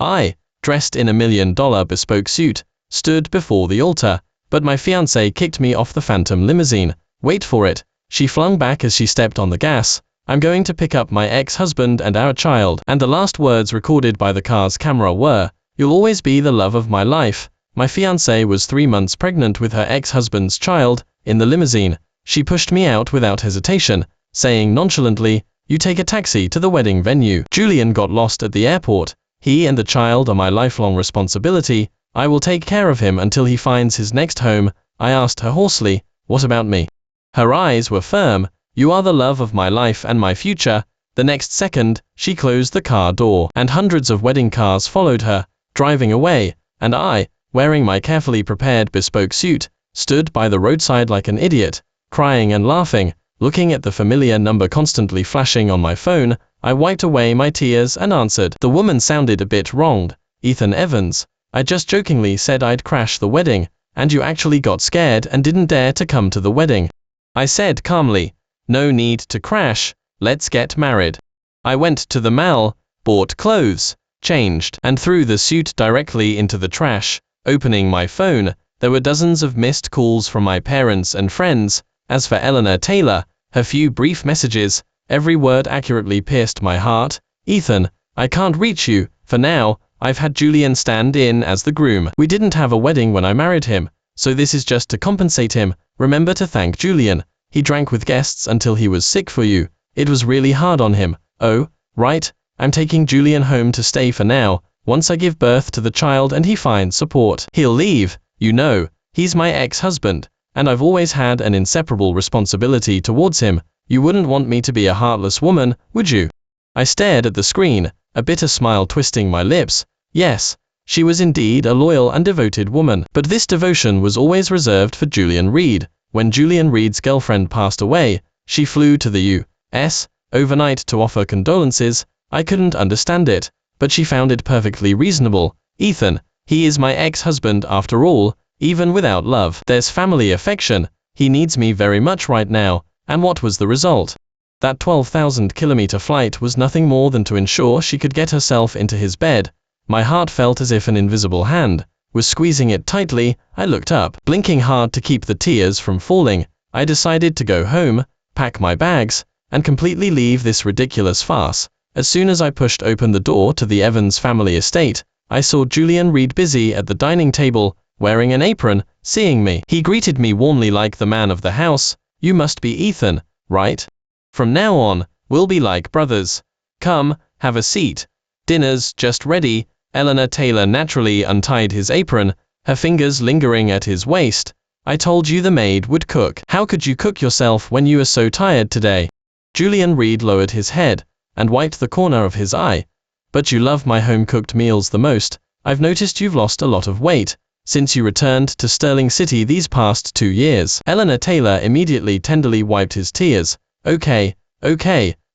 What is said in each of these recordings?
I, dressed in a $1 million bespoke suit, stood before the altar, but my fiancée kicked me off the phantom limousine. Wait for it, she flung back as she stepped on the gas. I'm going to pick up my ex-husband and our child. And the last words recorded by the car's camera were, "You'll always be the love of my life." My fiancée was 3 months pregnant with her ex-husband's child. In the limousine, she pushed me out without hesitation, saying nonchalantly, "You take a taxi to the wedding venue." Julian got lost at the airport. He and the child are my lifelong responsibility. I will take care of him until he finds his next home. I asked her hoarsely, "What about me?" Her eyes were firm. "You are the love of my life and my future." The next second, she closed the car door, and hundreds of wedding cars followed her, driving away, and I, wearing my carefully prepared bespoke suit, stood by the roadside like an idiot, crying and laughing, looking at the familiar number constantly flashing on my phone. I wiped away my tears and answered. The woman sounded a bit wronged. "Ethan Evans, I just jokingly said I'd crash the wedding, and you actually got scared and didn't dare to come to the wedding." I said calmly, "No need to crash, let's get married." I went to the mall, bought clothes, changed, and threw the suit directly into the trash. Opening my phone, there were dozens of missed calls from my parents and friends. As for Eleanor Taylor, her few brief messages, every word accurately pierced my heart. "Ethan, I can't reach you, for now. I've had Julian stand in as the groom. We didn't have a wedding when I married him, so this is just to compensate him. Remember to thank Julian. He drank with guests until he was sick for you. It was really hard on him." "Oh, right, I'm taking Julian home to stay for now. Once I give birth to the child and he finds support, he'll leave. You know, he's my ex-husband, and I've always had an inseparable responsibility towards him. You wouldn't want me to be a heartless woman, would you?" I stared at the screen, a bitter smile twisting my lips. Yes, she was indeed a loyal and devoted woman. But this devotion was always reserved for Julian Reed. When Julian Reed's girlfriend passed away, she flew to the U.S. overnight to offer condolences. I couldn't understand it, but she found it perfectly reasonable. "Ethan, he is my ex-husband after all. Even without love, there's family affection. He needs me very much right now." And what was the result? That 12,000-kilometer flight was nothing more than to ensure she could get herself into his bed. My heart felt as if an invisible hand was squeezing it tightly. I looked up, blinking hard to keep the tears from falling. I decided to go home, pack my bags, and completely leave this ridiculous farce. As soon as I pushed open the door to the Evans family estate, I saw Julian Reed busy at the dining table, wearing an apron. Seeing me, he greeted me warmly like the man of the house. "You must be Ethan, right? From now on, we'll be like brothers. Come, have a seat. Dinner's just ready." Eleanor Taylor naturally untied his apron, her fingers lingering at his waist. "I told you the maid would cook. How could you cook yourself when you are so tired today?" Julian Reed lowered his head and wiped the corner of his eye. "But you love my home-cooked meals the most. I've noticed you've lost a lot of weight since you returned to Sterling City these past 2 years. Eleanor Taylor immediately tenderly wiped his tears. Okay,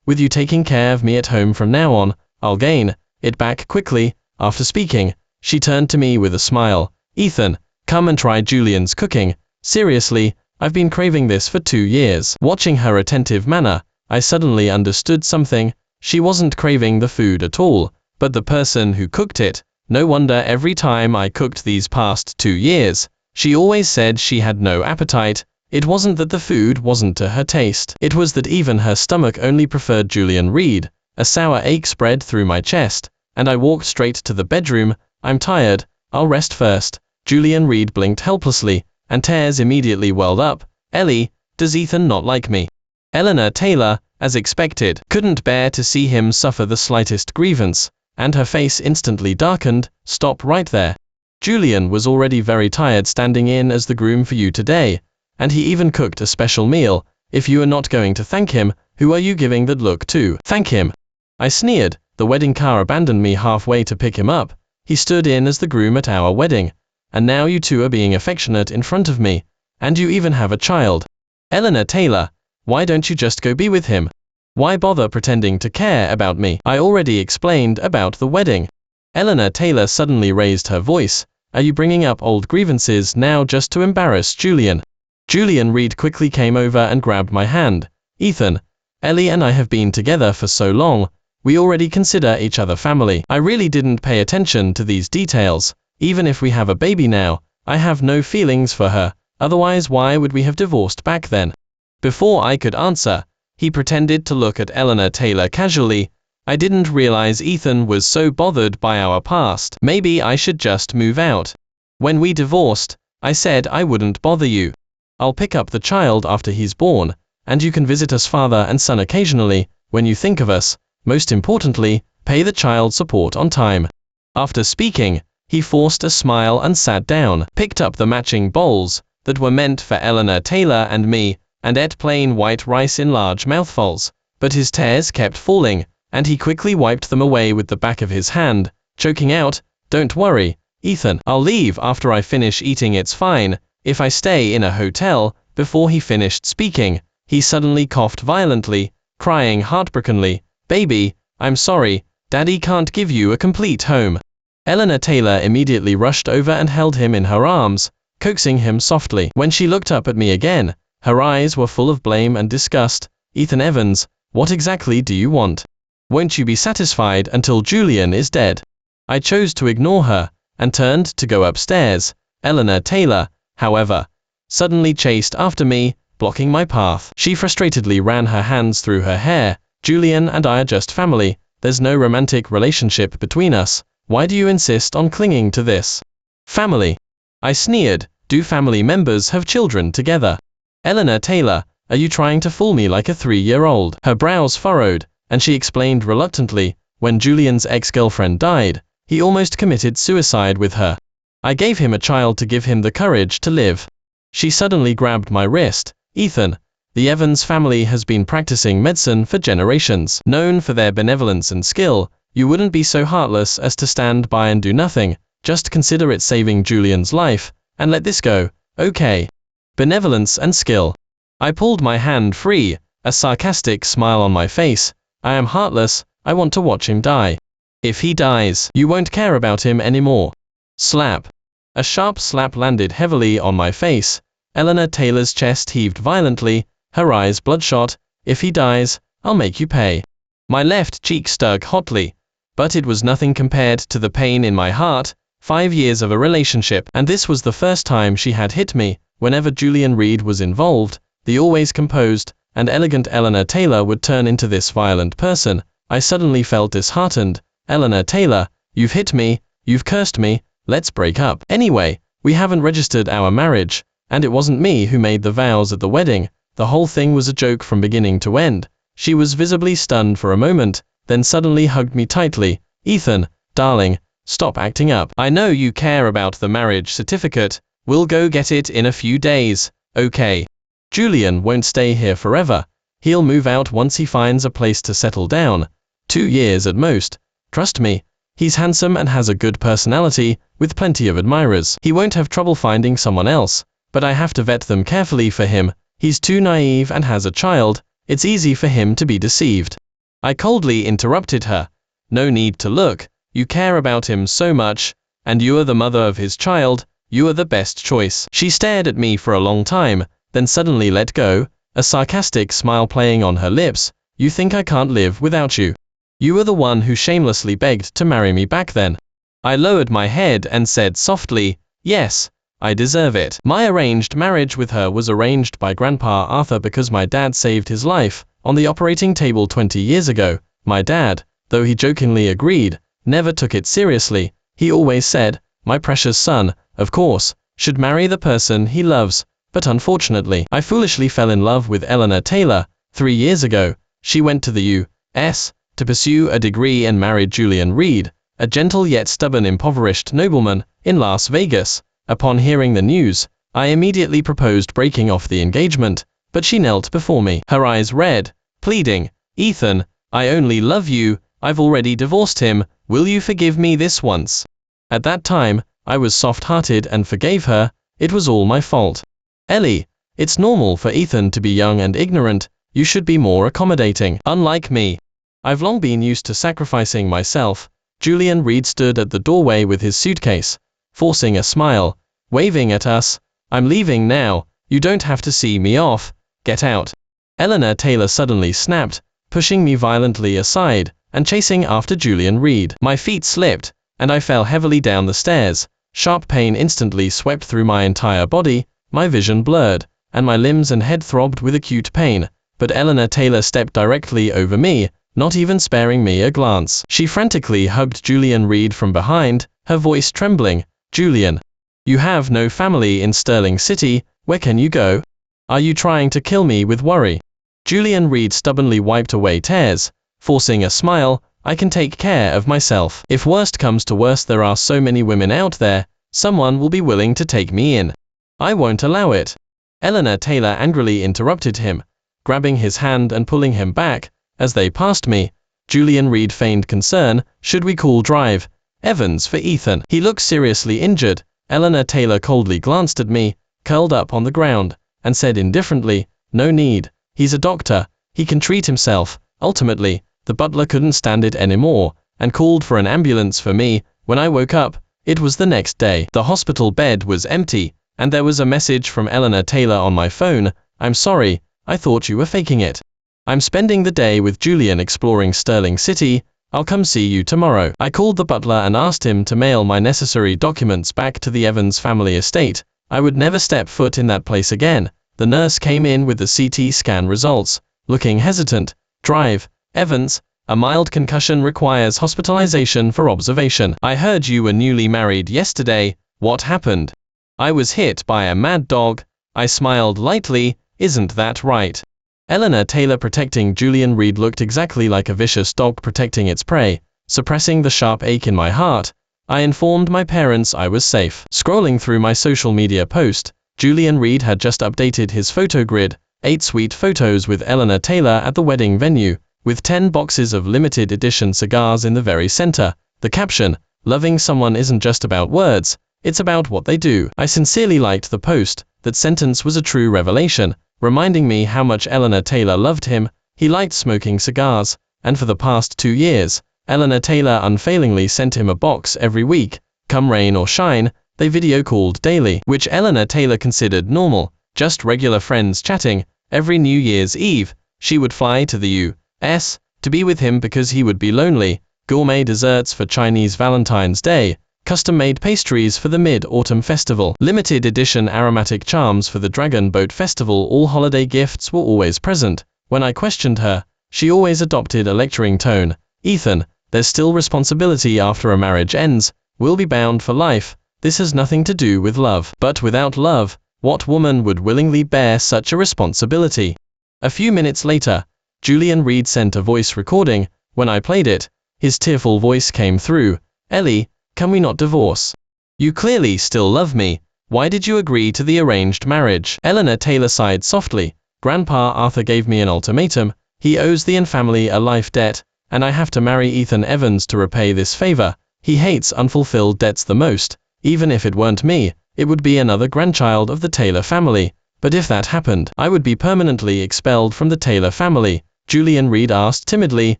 with you taking care of me at home from now on, I'll gain it back quickly." After speaking, she turned to me with a smile. "Ethan, come and try Julian's cooking. Seriously, I've been craving this for 2 years." Watching her attentive manner, I suddenly understood something. She wasn't craving the food at all, but the person who cooked it. No wonder every time I cooked these past 2 years, she always said she had no appetite. It wasn't that the food wasn't to her taste. It was that even her stomach only preferred Julian Reed. A sour ache spread through my chest, and I walked straight to the bedroom. "I'm tired, I'll rest first." Julian Reed blinked helplessly, and tears immediately welled up. "Ellie, does Ethan not like me?" Eleanor Taylor, as expected, couldn't bear to see him suffer the slightest grievance, and her face instantly darkened. "Stop right there. Julian was already very tired standing in as the groom for you today, and he even cooked a special meal. If you are not going to thank him, who are you giving that look to?" "Thank him?" I sneered. "The wedding car abandoned me halfway to pick him up. He stood in as the groom at our wedding, and now you two are being affectionate in front of me, and you even have a child. Eleanor Taylor, why don't you just go be with him? Why bother pretending to care about me? I already explained about the wedding." Eleanor Taylor suddenly raised her voice. "Are you bringing up old grievances now just to embarrass Julian?" Julian Reed quickly came over and grabbed my hand. "Ethan, Ellie and I have been together for so long. We already consider each other family. I really didn't pay attention to these details. Even if we have a baby now, I have no feelings for her, otherwise why would we have divorced back then? Before I could answer, he pretended to look at Eleanor Taylor casually. I didn't realize Ethan was so bothered by our past. Maybe I should just move out. When we divorced, I said I wouldn't bother you. I'll pick up the child after he's born, and you can visit us father and son occasionally, when you think of us. Most importantly, pay the child support on time. After speaking, he forced a smile and sat down, picked up the matching bowls that were meant for Eleanor Taylor and me, and ate plain white rice in large mouthfuls. But his tears kept falling, and he quickly wiped them away with the back of his hand, choking out, "Don't worry, Ethan, I'll leave after I finish eating, it's fine, if I stay in a hotel." Before he finished speaking, he suddenly coughed violently, crying heartbrokenly, "Baby, I'm sorry, Daddy can't give you a complete home." Eleanor Taylor immediately rushed over and held him in her arms, coaxing him softly. When she looked up at me again, her eyes were full of blame and disgust. "Ethan Evans, what exactly do you want? Won't you be satisfied until Julian is dead?" I chose to ignore her, and turned to go upstairs. Eleanor Taylor, however, suddenly chased after me, blocking my path. She frustratedly ran her hands through her hair. "Julian and I are just family. There's no romantic relationship between us. Why do you insist on clinging to this? Family?" I sneered. "Do family members have children together? Eleanor Taylor, are you trying to fool me like a 3-year-old? Her brows furrowed, and she explained reluctantly, "When Julian's ex-girlfriend died, he almost committed suicide with her. I gave him a child to give him the courage to live." She suddenly grabbed my wrist. "Ethan, the Evans family has been practicing medicine for generations. Known for their benevolence and skill, you wouldn't be so heartless as to stand by and do nothing. Just consider it saving Julian's life, and let this go, okay?" Benevolence and skill. I pulled my hand free, a sarcastic smile on my face. "I am heartless, I want to watch him die. If he dies, you won't care about him anymore." Slap. A sharp slap landed heavily on my face. Eleanor Taylor's chest heaved violently, her eyes bloodshot. "If he dies, I'll make you pay." My left cheek stung hotly, but it was nothing compared to the pain in my heart. 5 years of a relationship, and this was the first time she had hit me. Whenever Julian Reed was involved, the always composed and elegant Eleanor Taylor would turn into this violent person. I suddenly felt disheartened. "Eleanor Taylor, you've hit me, you've cursed me, let's break up. Anyway, we haven't registered our marriage, and it wasn't me who made the vows at the wedding. The whole thing was a joke from beginning to end." She was visibly stunned for a moment, then suddenly hugged me tightly. "Ethan, darling, stop acting up. I know you care about the marriage certificate. We'll go get it in a few days, okay? Julian won't stay here forever. He'll move out once he finds a place to settle down. 2 years at most. Trust me, he's handsome and has a good personality, with plenty of admirers. He won't have trouble finding someone else, but I have to vet them carefully for him. He's too naive and has a child. It's easy for him to be deceived." I coldly interrupted her. "No need to look. You care about him so much, and you are the mother of his child. You are the best choice." She stared at me for a long time, then suddenly let go, a sarcastic smile playing on her lips. "You think I can't live without you? You were the one who shamelessly begged to marry me back then." I lowered my head and said softly, "Yes, I deserve it." My arranged marriage with her was arranged by Grandpa Arthur because my dad saved his life on the operating table 20 years ago. My dad, though he jokingly agreed, never took it seriously. He always said, "My precious son, of course, should marry the person he loves." But unfortunately, I foolishly fell in love with Eleanor Taylor. 3 years ago, she went to the U.S. to pursue a degree and married Julian Reed, a gentle yet stubborn impoverished nobleman, in Las Vegas. Upon hearing the news, I immediately proposed breaking off the engagement, but she knelt before me, her eyes red, pleading, "Ethan, I only love you, I've already divorced him, will you forgive me this once?" At that time, I was soft-hearted and forgave her. It was all my fault. "Ellie, it's normal for Ethan to be young and ignorant. You should be more accommodating. Unlike me, I've long been used to sacrificing myself." Julian Reed stood at the doorway with his suitcase, forcing a smile, waving at us. "I'm leaving now, you don't have to see me off. Get out." Eleanor Taylor suddenly snapped, pushing me violently aside, and chasing after Julian Reed. My feet slipped, and I fell heavily down the stairs. Sharp pain instantly swept through my entire body, my vision blurred, and my limbs and head throbbed with acute pain. But Eleanor Taylor stepped directly over me, not even sparing me a glance. She frantically hugged Julian Reed from behind, her voice trembling. "Julian, you have no family in Sterling City, where can you go? Are you trying to kill me with worry?" Julian Reed stubbornly wiped away tears, forcing a smile. "I can take care of myself. If worst comes to worst, there are so many women out there, someone will be willing to take me in. I won't allow it." Eleanor Taylor angrily interrupted him, grabbing his hand and pulling him back. As they passed me, Julian Reed feigned concern. "Should we call Drive Evans for Ethan? He looks seriously injured." Eleanor Taylor coldly glanced at me, curled up on the ground, and said indifferently, "No need. He's a doctor. He can treat himself." Ultimately, the butler couldn't stand it anymore, and called for an ambulance for me. When I woke up, it was the next day. The hospital bed was empty, and there was a message from Eleanor Taylor on my phone. "I'm sorry, I thought you were faking it. I'm spending the day with Julian exploring Sterling City. I'll come see you tomorrow." I called the butler and asked him to mail my necessary documents back to the Evans family estate. I would never step foot in that place again. The nurse came in with the CT scan results, looking hesitant. "Drive Evans, a mild concussion requires hospitalization for observation. I heard you were newly married yesterday. What happened?" "I was hit by a mad dog." I smiled lightly. "Isn't that right?" Eleanor Taylor protecting Julian Reed looked exactly like a vicious dog protecting its prey. Suppressing the sharp ache in my heart, I informed my parents I was safe. Scrolling through my social media post, Julian Reed had just updated his photo grid, 8 sweet photos with Eleanor Taylor at the wedding venue, with 10 boxes of limited edition cigars in the very center. The caption, "Loving someone isn't just about words, it's about what they do." I sincerely liked the post. That sentence was a true revelation, reminding me how much Eleanor Taylor loved him. He liked smoking cigars, and for the past 2 years, Eleanor Taylor unfailingly sent him a box every week. Come rain or shine, they video called daily, which Eleanor Taylor considered normal, just regular friends chatting. Every New Year's Eve, she would fly to the U.S. to be with him because he would be lonely. Gourmet desserts for Chinese Valentine's Day, custom-made pastries for the Mid-Autumn Festival, limited edition aromatic charms for the Dragon Boat Festival. All holiday gifts were always present. When I questioned her, she always adopted a lecturing tone. "Ethan, there's still responsibility after a marriage ends. We'll be bound for life. This has nothing to do with love." But without love, what woman would willingly bear such a responsibility? A few minutes later, Julian Reed sent a voice recording. When I played it, his tearful voice came through. "Ellie, can we not divorce? You clearly still love me. Why did you agree to the arranged marriage?" Eleanor Taylor sighed softly. "Grandpa Arthur gave me an ultimatum. He owes the N family a life debt, and I have to marry Ethan Evans to repay this favor. He hates unfulfilled debts the most. Even if it weren't me, it would be another grandchild of the Taylor family. But if that happened, I would be permanently expelled from the Taylor family." Julian Reed asked timidly,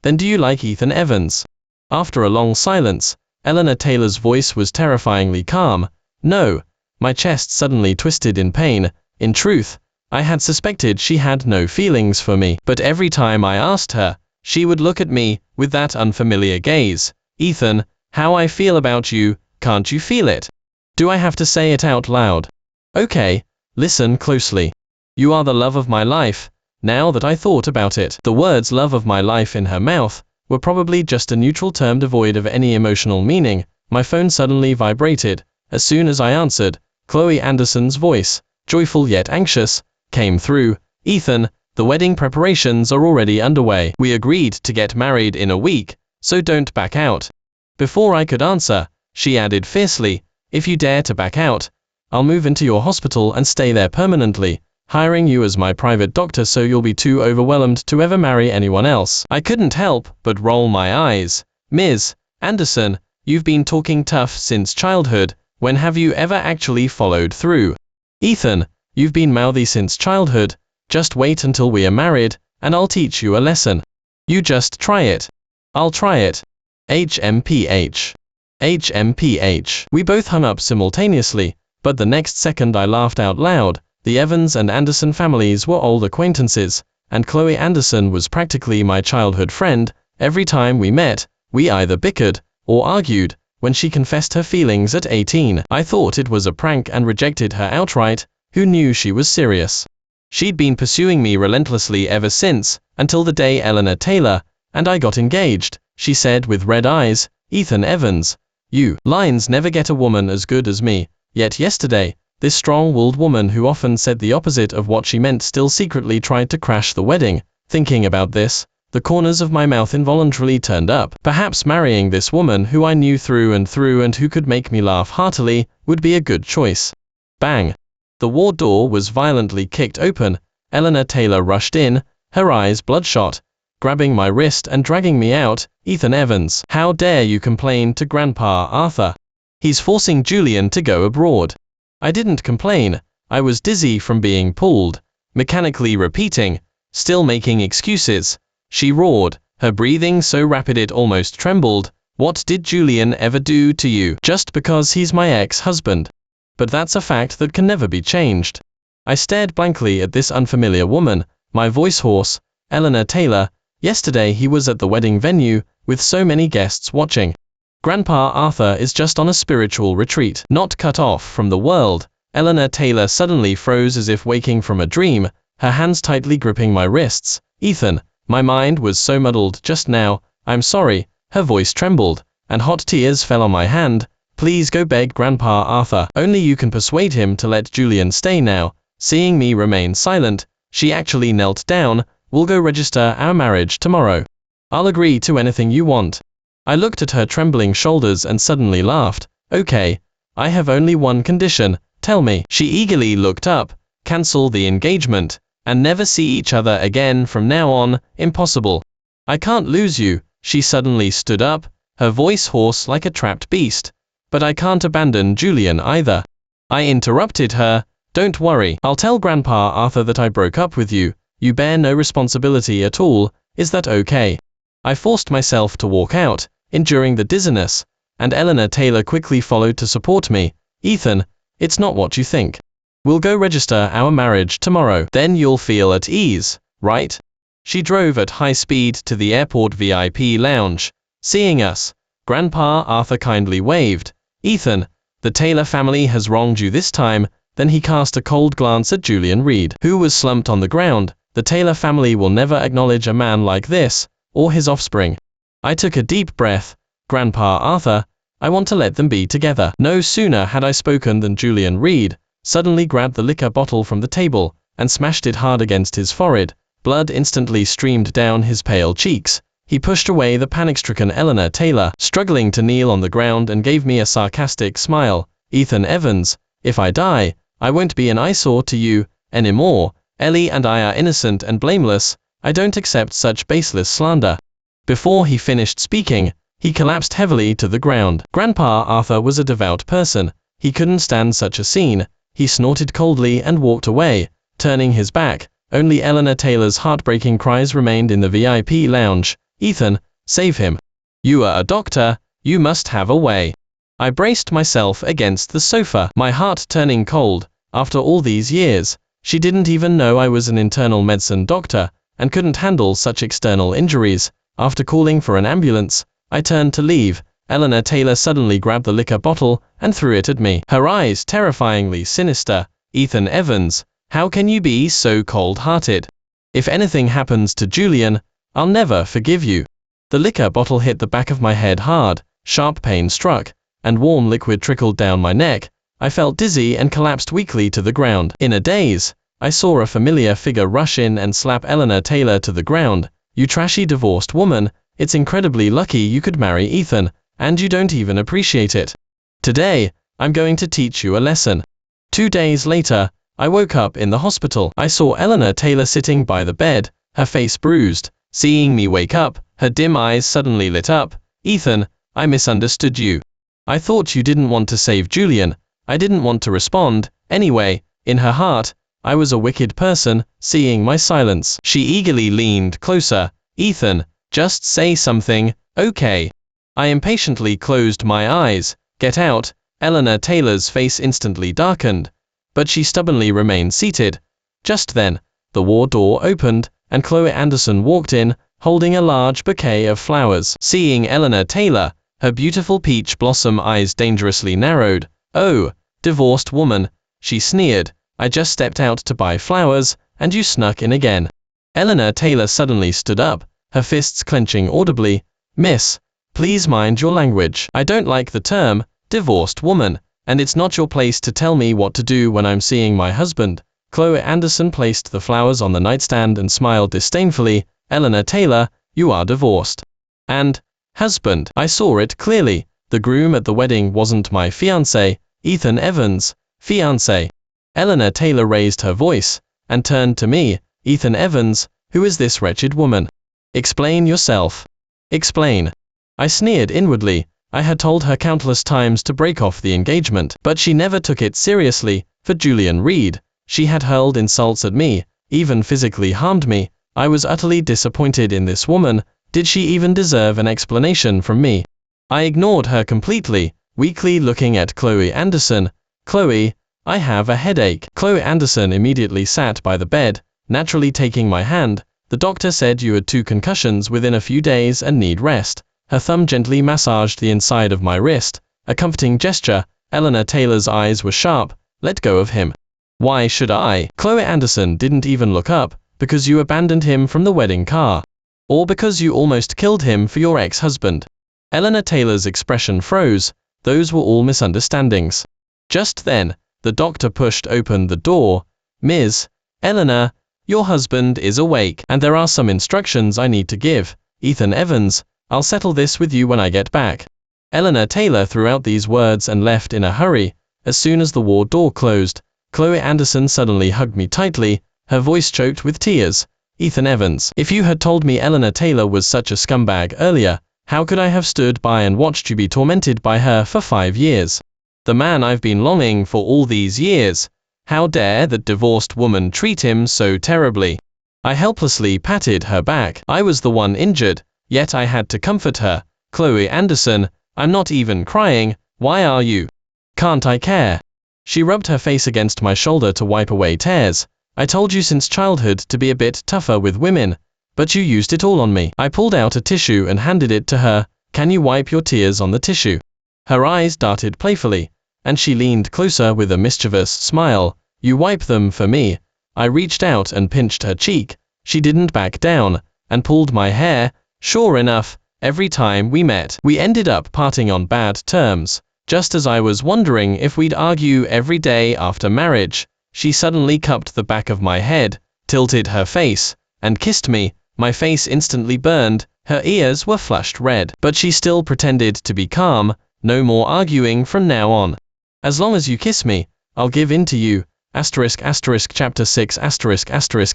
"Then do you like Ethan Evans?" After a long silence, Eleanor Taylor's voice was terrifyingly calm. "No." My chest suddenly twisted in pain. In truth, I had suspected she had no feelings for me. But every time I asked her, she would look at me with that unfamiliar gaze. "Ethan, how I feel about you, can't you feel it? Do I have to say it out loud?" "Okay, listen closely. You are the love of my life." Now that I thought about it, the words "love of my life" in her mouth were probably just a neutral term devoid of any emotional meaning. My phone suddenly vibrated. As soon as I answered, Chloe Anderson's voice, joyful yet anxious, came through. "Ethan, the wedding preparations are already underway. We agreed to get married in a week, so don't back out." Before I could answer, she added fiercely, "If you dare to back out, I'll move into your hospital and stay there permanently, hiring you as my private doctor so you'll be too overwhelmed to ever marry anyone else." I couldn't help but roll my eyes. "Ms. Anderson, you've been talking tough since childhood. When have you ever actually followed through?" "Ethan, you've been mouthy since childhood. Just wait until we are married, and I'll teach you a lesson. You just try it." "I'll try it." HMPH. HMPH. We both hung up simultaneously, but the next second I laughed out loud. The Evans and Anderson families were old acquaintances, and Chloe Anderson was practically my childhood friend. Every time we met, we either bickered or argued. When she confessed her feelings at 18, I thought it was a prank and rejected her outright. Who knew she was serious? She'd been pursuing me relentlessly ever since, until the day Eleanor Taylor and I got engaged. She said with red eyes, "Ethan Evans, you lines never get a woman as good as me." Yet yesterday, this strong-willed woman who often said the opposite of what she meant still secretly tried to crash the wedding. Thinking about this, the corners of my mouth involuntarily turned up. Perhaps marrying this woman who I knew through and who could make me laugh heartily would be a good choice. Bang! The ward door was violently kicked open. Eleanor Taylor rushed in, her eyes bloodshot, grabbing my wrist and dragging me out. "Ethan Evans, how dare you complain to Grandpa Arthur? He's forcing Julian to go abroad." I didn't complain. I was dizzy from being pulled, mechanically repeating, still making excuses. She roared, her breathing so rapid it almost trembled. "What did Julian ever do to you? Just because he's my ex-husband. But that's a fact that can never be changed." I stared blankly at this unfamiliar woman, my voice hoarse. "Eleanor Taylor, yesterday he was at the wedding venue, with so many guests watching. Grandpa Arthur is just on a spiritual retreat, not cut off from the world." Eleanor Taylor suddenly froze as if waking from a dream, her hands tightly gripping my wrists. "Ethan, my mind was so muddled just now. I'm sorry." Her voice trembled, and hot tears fell on my hand. "Please go beg Grandpa Arthur. Only you can persuade him to let Julian stay now." Seeing me remain silent, she actually knelt down. "We'll go register our marriage tomorrow. I'll agree to anything you want." I looked at her trembling shoulders and suddenly laughed. "Okay, I have only one condition. Tell me." She eagerly looked up. "Cancel the engagement, and never see each other again from now on." "Impossible. I can't lose you." She suddenly stood up, her voice hoarse like a trapped beast. "But I can't abandon Julian either." I interrupted her. "Don't worry, I'll tell Grandpa Arthur that I broke up with you. You bear no responsibility at all. Is that okay?" I forced myself to walk out, enduring the dizziness, and Eleanor Taylor quickly followed to support me. "Ethan, it's not what you think. We'll go register our marriage tomorrow. Then you'll feel at ease, right?" She drove at high speed to the airport VIP lounge. Seeing us, Grandpa Arthur kindly waved. "Ethan, the Taylor family has wronged you this time." Then he cast a cold glance at Julian Reed, who was slumped on the ground. "The Taylor family will never acknowledge a man like this, or his offspring." I took a deep breath. "Grandpa Arthur, I want to let them be together." No sooner had I spoken than Julian Reed suddenly grabbed the liquor bottle from the table and smashed it hard against his forehead. Blood instantly streamed down his pale cheeks. He pushed away the panic-stricken Eleanor Taylor, struggling to kneel on the ground, and gave me a sarcastic smile. "Ethan Evans, if I die, I won't be an eyesore to you anymore. Ellie and I are innocent and blameless. I don't accept such baseless slander." Before he finished speaking, he collapsed heavily to the ground. Grandpa Arthur was a devout person. He couldn't stand such a scene. He snorted coldly and walked away, turning his back. Only Eleanor Taylor's heartbreaking cries remained in the VIP lounge. "Ethan, save him. You are a doctor. You must have a way." I braced myself against the sofa, my heart turning cold. After all these years, she didn't even know I was an internal medicine doctor, and couldn't handle such external injuries. After calling for an ambulance, I turned to leave. Eleanor Taylor suddenly grabbed the liquor bottle and threw it at me, her eyes terrifyingly sinister. "Ethan Evans, how can you be so cold-hearted? If anything happens to Julian, I'll never forgive you." The liquor bottle hit the back of my head hard, sharp pain struck, and warm liquid trickled down my neck. I felt dizzy and collapsed weakly to the ground. In a daze, I saw a familiar figure rush in and slap Eleanor Taylor to the ground. "You trashy divorced woman, it's incredibly lucky you could marry Ethan, and you don't even appreciate it. Today, I'm going to teach you a lesson." 2 days later, I woke up in the hospital. I saw Eleanor Taylor sitting by the bed, her face bruised. Seeing me wake up, her dim eyes suddenly lit up. "Ethan, I misunderstood you. I thought you didn't want to save Julian." I didn't want to respond. Anyway, in her heart, I was a wicked person. Seeing my silence, she eagerly leaned closer. "Ethan, just say something, okay?" I impatiently closed my eyes. "Get out." Eleanor Taylor's face instantly darkened, but she stubbornly remained seated. Just then, the ward door opened, and Chloe Anderson walked in, holding a large bouquet of flowers. Seeing Eleanor Taylor, her beautiful peach blossom eyes dangerously narrowed. "Oh, divorced woman," she sneered. "I just stepped out to buy flowers, and you snuck in again." Eleanor Taylor suddenly stood up, her fists clenching audibly. "Miss, please mind your language. I don't like the term, divorced woman, and it's not your place to tell me what to do when I'm seeing my husband." Chloe Anderson placed the flowers on the nightstand and smiled disdainfully. "Eleanor Taylor, you are divorced. And husband, I saw it clearly. The groom at the wedding wasn't my fiancé, Ethan Evans. Fiancé." Eleanor Taylor raised her voice and turned to me. "Ethan Evans, who is this wretched woman? Explain yourself. Explain." I sneered inwardly. I had told her countless times to break off the engagement, but she never took it seriously. For Julian Reed, she had hurled insults at me, even physically harmed me. I was utterly disappointed in this woman. Did she even deserve an explanation from me? I ignored her completely, weakly looking at Chloe Anderson. "Chloe, I have a headache." Chloe Anderson immediately sat by the bed, naturally taking my hand. "The doctor said you had 2 concussions within a few days and need rest." Her thumb gently massaged the inside of my wrist, a comforting gesture. Eleanor Taylor's eyes were sharp. "Let go of him." "Why should I?" Chloe Anderson didn't even look up. "Because you abandoned him from the wedding car. Or because you almost killed him for your ex-husband." Eleanor Taylor's expression froze. Those were all misunderstandings. Just then, the doctor pushed open the door. "Ms. Eleanor, your husband is awake, and there are some instructions I need to give. Ethan Evans, I'll settle this with you when I get back." Eleanor Taylor threw out these words and left in a hurry. As soon as the ward door closed, Chloe Anderson suddenly hugged me tightly, her voice choked with tears. "Ethan Evans, if you had told me Eleanor Taylor was such a scumbag earlier, how could I have stood by and watched you be tormented by her for 5 years? The man I've been longing for all these years. How dare that divorced woman treat him so terribly?" I helplessly patted her back. I was the one injured, yet I had to comfort her. "Chloe Anderson, I'm not even crying. Why are you? Can't I care?" She rubbed her face against my shoulder to wipe away tears. "I told you since childhood to be a bit tougher with women, but you used it all on me." I pulled out a tissue and handed it to her. "Can you wipe your tears on the tissue?" Her eyes darted playfully, and she leaned closer with a mischievous smile. "You wipe them for me." I reached out and pinched her cheek. She didn't back down, and pulled my hair. Sure enough, every time we met, we ended up parting on bad terms. Just as I was wondering if we'd argue every day after marriage, she suddenly cupped the back of my head, tilted her face, and kissed me. My face instantly burned, her ears were flushed red, but she still pretended to be calm. "No more arguing from now on. As long as you kiss me, I'll give in to you." Chapter 6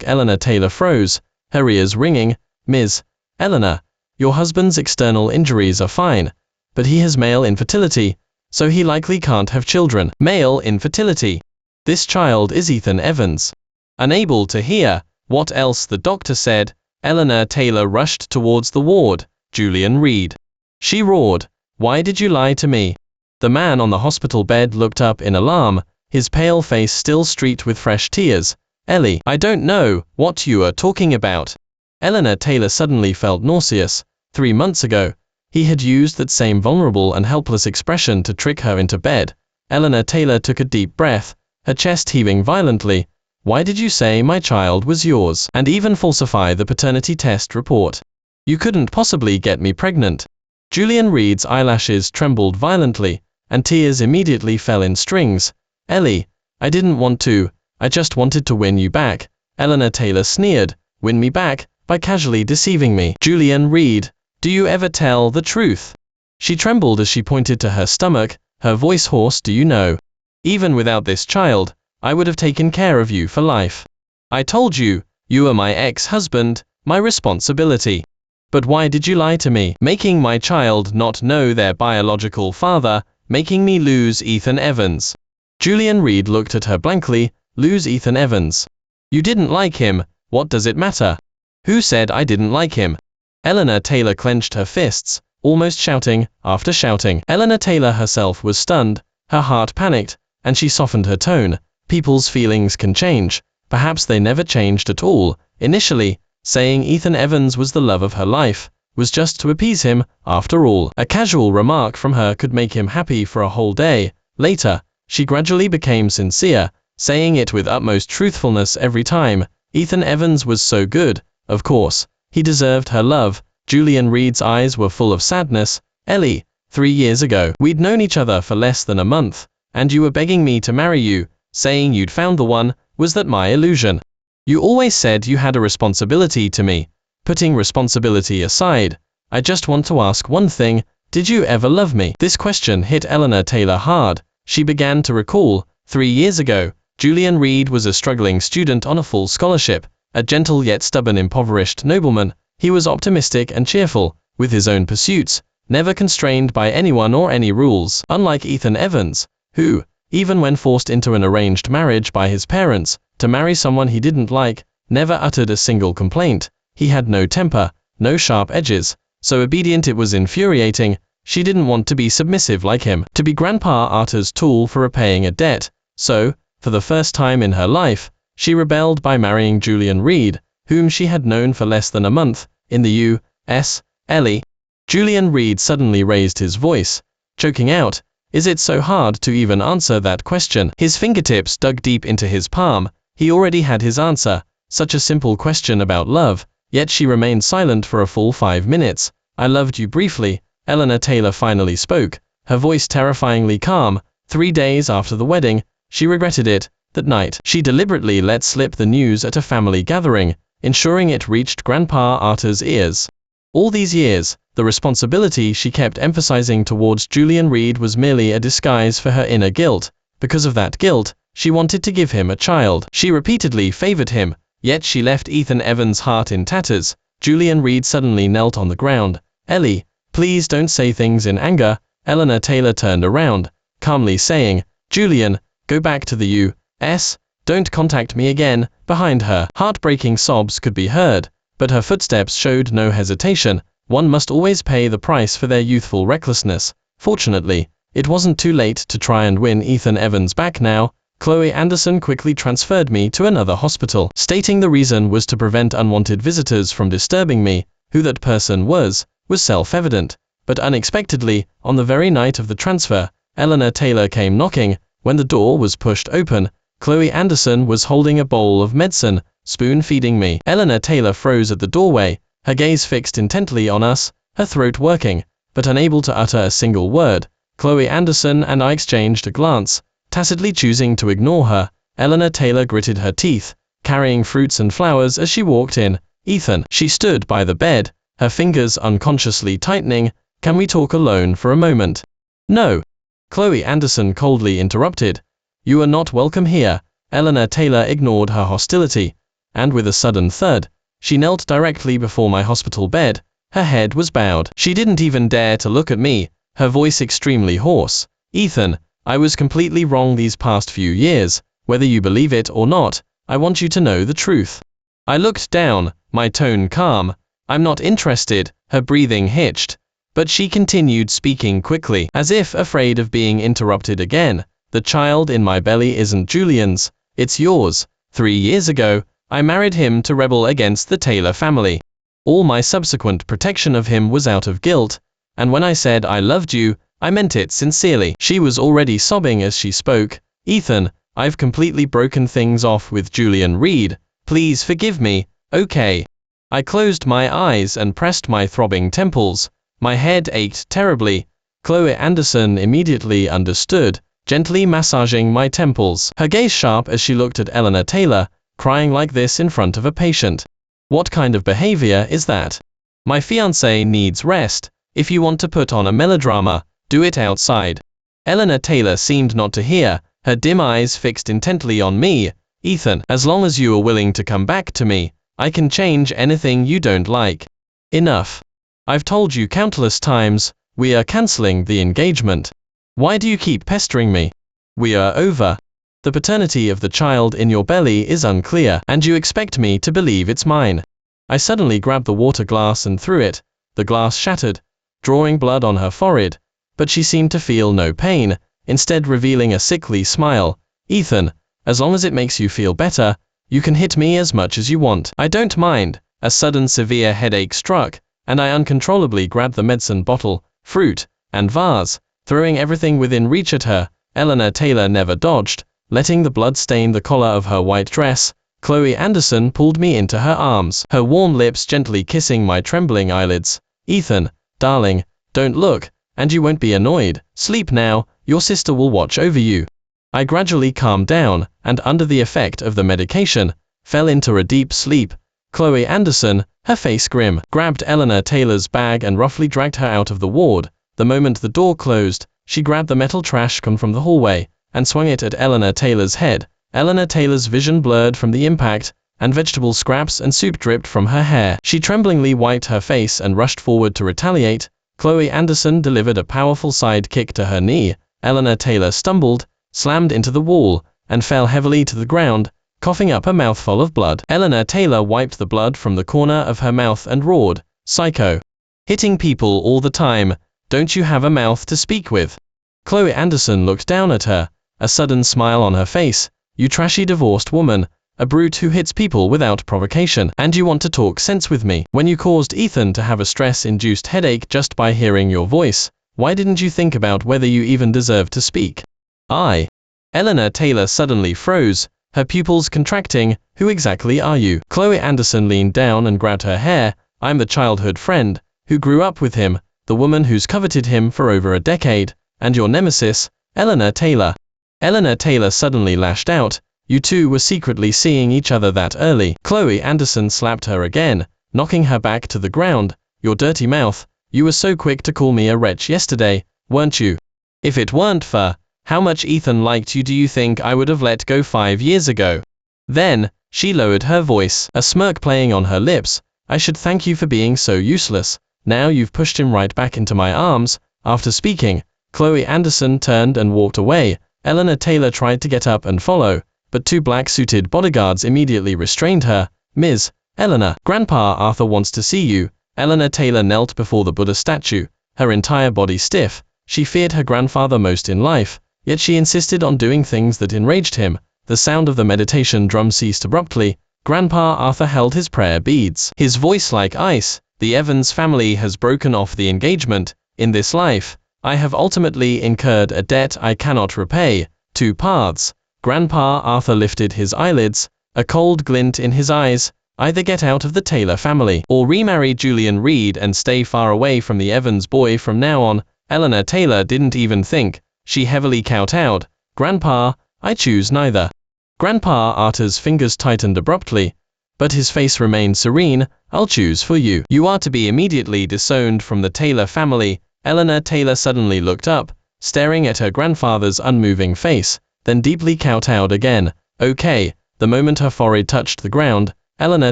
Eleanor Taylor froze, her ears ringing. "Ms. Eleanor, your husband's external injuries are fine, but he has male infertility, so he likely can't have children." "Male infertility? This child is Ethan Evans." Unable to hear what else the doctor said, Eleanor Taylor rushed towards the ward. "Julian Reed," she roared, "why did you lie to me?" The man on the hospital bed looked up in alarm, his pale face still streaked with fresh tears. "Ellie, I don't know what you are talking about." Eleanor Taylor suddenly felt nauseous. 3 months ago, he had used that same vulnerable and helpless expression to trick her into bed. Eleanor Taylor took a deep breath, her chest heaving violently. "Why did you say my child was yours, and even falsify the paternity test report? You couldn't possibly get me pregnant." Julian Reed's eyelashes trembled violently, and tears immediately fell in strings. "Ellie, I didn't want to, I just wanted to win you back." Eleanor Taylor sneered. "Win me back? By casually deceiving me?" "Julian Reed, do you ever tell the truth?" She trembled as she pointed to her stomach, her voice hoarse. "Do you know? Even without this child, I would have taken care of you for life. I told you, you are my ex-husband, my responsibility. But why did you lie to me, making my child not know their biological father, making me lose Ethan Evans?" Julian Reed looked at her blankly. "Lose Ethan Evans? You didn't like him, what does it matter? Who said I didn't like him?" Eleanor Taylor clenched her fists, almost shouting after shouting. Eleanor Taylor herself was stunned, her heart panicked, and she softened her tone. "People's feelings can change. Perhaps they never changed at all. Initially, saying Ethan Evans was the love of her life, was just to appease him, after all. A casual remark from her could make him happy for a whole day. Later, she gradually became sincere, saying it with utmost truthfulness every time. Ethan Evans was so good, of course, he deserved her love. Julian Reed's eyes were full of sadness. Ellie, 3 years ago, we'd known each other for less than a month, and you were begging me to marry you, saying you'd found the one. Was that my illusion? You always said you had a responsibility to me. Putting responsibility aside, I just want to ask one thing, did you ever love me? This question hit Eleanor Taylor hard. She began to recall, 3 years ago, Julian Reed was a struggling student on a full scholarship, a gentle yet stubborn impoverished nobleman. He was optimistic and cheerful, with his own pursuits, never constrained by anyone or any rules. Unlike Ethan Evans, who, even when forced into an arranged marriage by his parents, to marry someone he didn't like, never uttered a single complaint. He had no temper, no sharp edges, so obedient it was infuriating. She didn't want to be submissive like him, to be Grandpa Arthur's tool for repaying a debt. So, for the first time in her life, she rebelled by marrying Julian Reed, whom she had known for less than a month. In the U.S., Ellie. Julian Reed suddenly raised his voice, choking out, "Is it so hard to even answer that question?" His fingertips dug deep into his palm. He already had his answer, such a simple question about love, yet she remained silent for a full 5 minutes. "I loved you briefly," Eleanor Taylor finally spoke, her voice terrifyingly calm. 3 days after the wedding, she regretted it. That night, she deliberately let slip the news at a family gathering, ensuring it reached Grandpa Arthur's ears. All these years, the responsibility she kept emphasizing towards Julian Reed was merely a disguise for her inner guilt. Because of that guilt, she wanted to give him a child. She repeatedly favored him, yet she left Ethan Evans' heart in tatters. Julian Reed suddenly knelt on the ground. "Ellie, please don't say things in anger." Eleanor Taylor turned around, calmly saying, "Julian, go back to the U.S., don't contact me again." Behind her, heartbreaking sobs could be heard, but her footsteps showed no hesitation. One must always pay the price for their youthful recklessness. Fortunately, it wasn't too late to try and win Ethan Evans back now. Chloe Anderson quickly transferred me to another hospital, stating the reason was to prevent unwanted visitors from disturbing me. Who that person was self-evident, but unexpectedly, on the very night of the transfer, Eleanor Taylor came knocking. When the door was pushed open, Chloe Anderson was holding a bowl of medicine, spoon-feeding me. Eleanor Taylor froze at the doorway, her gaze fixed intently on us, her throat working, but unable to utter a single word. Chloe Anderson and I exchanged a glance, tacitly choosing to ignore her. Eleanor Taylor gritted her teeth, carrying fruits and flowers as she walked in. "Ethan." She stood by the bed, her fingers unconsciously tightening. "Can we talk alone for a moment?" "No." Chloe Anderson coldly interrupted. "You are not welcome here." Eleanor Taylor ignored her hostility, and with a sudden thud, she knelt directly before my hospital bed. Her head was bowed. She didn't even dare to look at me, her voice extremely hoarse. "Ethan, I was completely wrong these past few years. Whether you believe it or not, I want you to know the truth." I looked down, my tone calm. "I'm not interested." Her breathing hitched, but she continued speaking quickly, as if afraid of being interrupted again. "The child in my belly isn't Julian's, it's yours. 3 years ago, I married him to rebel against the Taylor family. All my subsequent protection of him was out of guilt, and when I said I loved you, I meant it sincerely." She was already sobbing as she spoke. "Ethan, I've completely broken things off with Julian Reed. Please forgive me, okay?" I closed my eyes and pressed my throbbing temples. My head ached terribly. Chloe Anderson immediately understood, gently massaging my temples, her gaze sharp as she looked at Eleanor Taylor, crying like this in front of a patient. "What kind of behavior is that? My fiancé needs rest. If you want to put on a melodrama, do it outside." Eleanor Taylor seemed not to hear, her dim eyes fixed intently on me. "Ethan, as long as you are willing to come back to me, I can change anything you don't like." "Enough. I've told you countless times, we are cancelling the engagement. Why do you keep pestering me? We are over. The paternity of the child in your belly is unclear, and you expect me to believe it's mine." I suddenly grabbed the water glass and threw it. The glass shattered, drawing blood on her forehead, but she seemed to feel no pain, instead revealing a sickly smile. "Ethan, as long as it makes you feel better, you can hit me as much as you want." "I don't mind." A sudden severe headache struck, and I uncontrollably grabbed the medicine bottle, fruit, and vase, throwing everything within reach at her. Eleanor Taylor never dodged, letting the blood stain the collar of her white dress. Chloe Anderson pulled me into her arms, her warm lips gently kissing my trembling eyelids. Ethan, darling, don't look, and you won't be annoyed. Sleep now, your sister will watch over you. I gradually calmed down, and under the effect of the medication, fell into a deep sleep. Chloe Anderson, her face grim, grabbed Eleanor Taylor's bag and roughly dragged her out of the ward. The moment the door closed, she grabbed the metal trash can from the hallway, and swung it at Eleanor Taylor's head. Eleanor Taylor's vision blurred from the impact, and vegetable scraps and soup dripped from her hair. She tremblingly wiped her face and rushed forward to retaliate. Chloe Anderson delivered a powerful side kick to her knee. Eleanor Taylor stumbled, slammed into the wall, and fell heavily to the ground, coughing up a mouthful of blood. Eleanor Taylor wiped the blood from the corner of her mouth and roared, "Psycho. Hitting people all the time. Don't you have a mouth to speak with?" Chloe Anderson looked down at her, a sudden smile on her face. "You trashy divorced woman, a brute who hits people without provocation, and you want to talk sense with me. When you caused Ethan to have a stress-induced headache just by hearing your voice, why didn't you think about whether you even deserve to speak?" Eleanor Taylor suddenly froze, her pupils contracting. "Who exactly are you?" Chloe Anderson leaned down and grabbed her hair. "I'm the childhood friend, who grew up with him, the woman who's coveted him for over a decade, and your nemesis, Eleanor Taylor." Eleanor Taylor suddenly lashed out. "You two were secretly seeing each other that early." Chloe Anderson slapped her again, knocking her back to the ground. "Your dirty mouth, you were so quick to call me a wretch yesterday, weren't you? If it weren't for how much Ethan liked you, do you think I would have let go 5 years ago?" Then, she lowered her voice, a smirk playing on her lips. "I should thank you for being so useless. Now you've pushed him right back into my arms." After speaking, Chloe Anderson turned and walked away. Eleanor Taylor tried to get up and follow, but 2 black-suited bodyguards immediately restrained her. "Ms. Eleanor, Grandpa Arthur wants to see you." Eleanor Taylor knelt before the Buddha statue, her entire body stiff. She feared her grandfather most in life, yet she insisted on doing things that enraged him. The sound of the meditation drum ceased abruptly. Grandpa Arthur held his prayer beads, his voice like ice. "The Evans family has broken off the engagement. In this life, I have ultimately incurred a debt I cannot repay. 2 paths." Grandpa Arthur lifted his eyelids, a cold glint in his eyes. "Either get out of the Taylor family, or remarry Julian Reed and stay far away from the Evans boy from now on." Eleanor Taylor didn't even think. She heavily kowtowed. "Grandpa, I choose neither." Grandpa Arthur's fingers tightened abruptly, but his face remained serene. "I'll choose for you. You are to be immediately disowned from the Taylor family." Eleanor Taylor suddenly looked up, staring at her grandfather's unmoving face, then deeply kowtowed again. "Okay." The moment her forehead touched the ground, Eleanor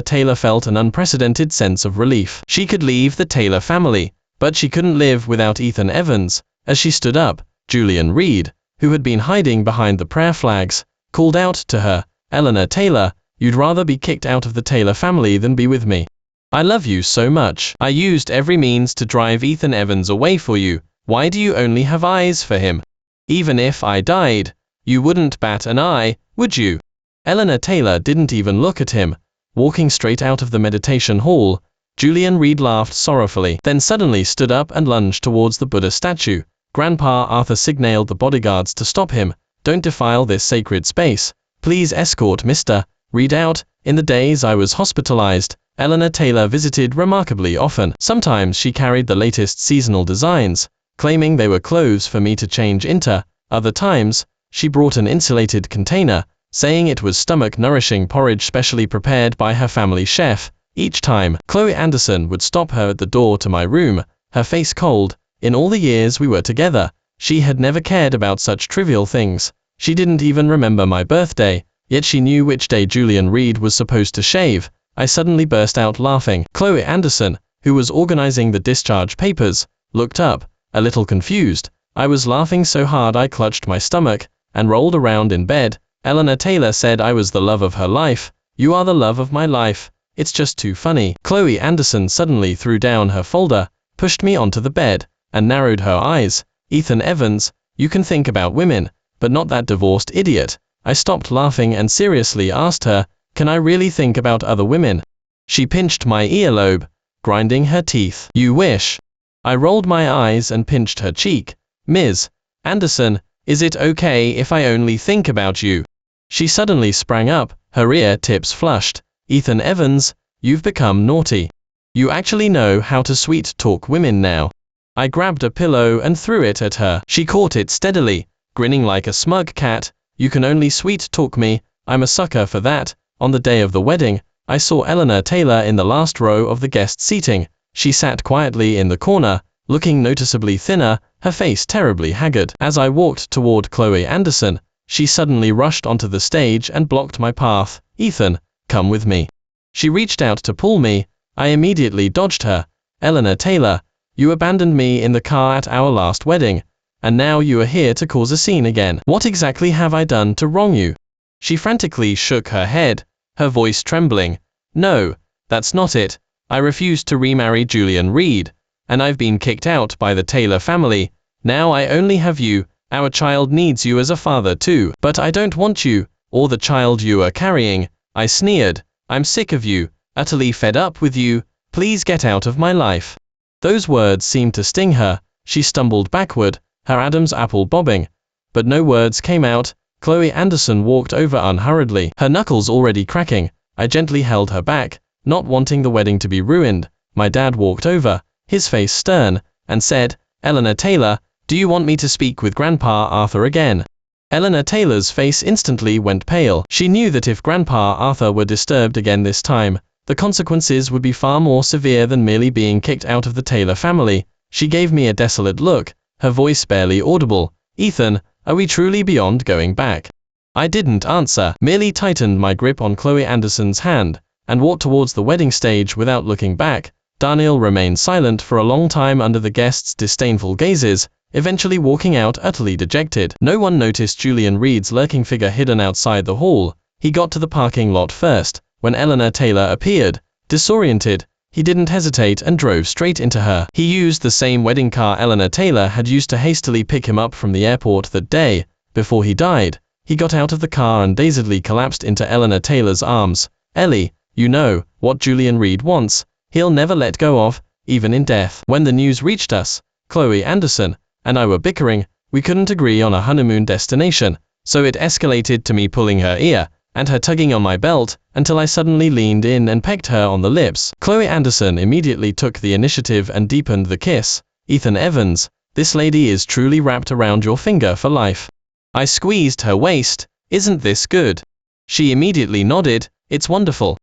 Taylor felt an unprecedented sense of relief. She could leave the Taylor family, but she couldn't live without Ethan Evans. As she stood up, Julian Reed, who had been hiding behind the prayer flags, called out to her, "Eleanor Taylor, you'd rather be kicked out of the Taylor family than be with me. I love you so much. I used every means to drive Ethan Evans away for you. Why do you only have eyes for him? Even if I died, you wouldn't bat an eye, would you?" Eleanor Taylor didn't even look at him. Walking straight out of the meditation hall, Julian Reed laughed sorrowfully, then suddenly stood up and lunged towards the Buddha statue. Grandpa Arthur signaled the bodyguards to stop him. "Don't defile this sacred space. Please escort Mr. Reed out." In the days I was hospitalized, Eleanor Taylor visited remarkably often. Sometimes she carried the latest seasonal designs, claiming they were clothes for me to change into. Other times, she brought an insulated container, saying it was stomach-nourishing porridge specially prepared by her family chef. Each time, Chloe Anderson would stop her at the door to my room, her face cold. In all the years we were together, she had never cared about such trivial things. She didn't even remember my birthday, yet she knew which day Julian Reed was supposed to shave. I suddenly burst out laughing. Chloe Anderson, who was organizing the discharge papers, looked up, a little confused. I was laughing so hard I clutched my stomach and rolled around in bed. Eleanor Taylor said I was the love of her life. "You are the love of my life. It's just too funny." Chloe Anderson suddenly threw down her folder, pushed me onto the bed, and narrowed her eyes. "Ethan Evans, you can think about women, but not that divorced idiot." I stopped laughing and seriously asked her, "Can I really think about other women?" She pinched my earlobe, grinding her teeth. You wish. I rolled my eyes and pinched her cheek. Ms. Anderson, is it okay if I only think about you? She suddenly sprang up, her ear tips flushed. Ethan Evans, you've become naughty. You actually know how to sweet-talk women now. I grabbed a pillow and threw it at her. She caught it steadily, grinning like a smug cat. You can only sweet-talk me, I'm a sucker for that. On the day of the wedding, I saw Eleanor Taylor in the last row of the guest seating. She sat quietly in the corner, looking noticeably thinner, her face terribly haggard. As I walked toward Chloe Anderson, she suddenly rushed onto the stage and blocked my path. Ethan, come with me. She reached out to pull me. I immediately dodged her. Eleanor Taylor, you abandoned me in the car at our last wedding, and now you are here to cause a scene again. What exactly have I done to wrong you? She frantically shook her head, her voice trembling. No, that's not it. I refused to remarry Julian Reed, and I've been kicked out by the Taylor family. Now I only have you. Our child needs you as a father too. But I don't want you, or the child you are carrying. I sneered. I'm sick of you, utterly fed up with you. Please get out of my life. Those words seemed to sting her. She stumbled backward, her Adam's apple bobbing. But no words came out. Chloe Anderson walked over unhurriedly, her knuckles already cracking. I gently held her back, not wanting the wedding to be ruined. My dad walked over, his face stern, and said, Eleanor Taylor, do you want me to speak with Grandpa Arthur again? Eleanor Taylor's face instantly went pale. She knew that if Grandpa Arthur were disturbed again this time, the consequences would be far more severe than merely being kicked out of the Taylor family. She gave me a desolate look, her voice barely audible. Ethan, are we truly beyond going back? I didn't answer, merely tightened my grip on Chloe Anderson's hand, and walked towards the wedding stage without looking back. Daniel remained silent for a long time under the guests' disdainful gazes, eventually walking out utterly dejected. No one noticed Julian Reed's lurking figure hidden outside the hall. He got to the parking lot first. When Eleanor Taylor appeared, disoriented, he didn't hesitate and drove straight into her. He used the same wedding car Eleanor Taylor had used to hastily pick him up from the airport that day. Before he died, he got out of the car and dazedly collapsed into Eleanor Taylor's arms. Ellie, you know, what Julian Reed wants, he'll never let go of, even in death. When the news reached us, Chloe Anderson and I were bickering. We couldn't agree on a honeymoon destination, so it escalated to me pulling her ear, and her tugging on my belt, until I suddenly leaned in and pecked her on the lips. Chloe Anderson immediately took the initiative and deepened the kiss. Ethan Evans, this lady is truly wrapped around your finger for life. I squeezed her waist. Isn't this good? She immediately nodded. It's wonderful.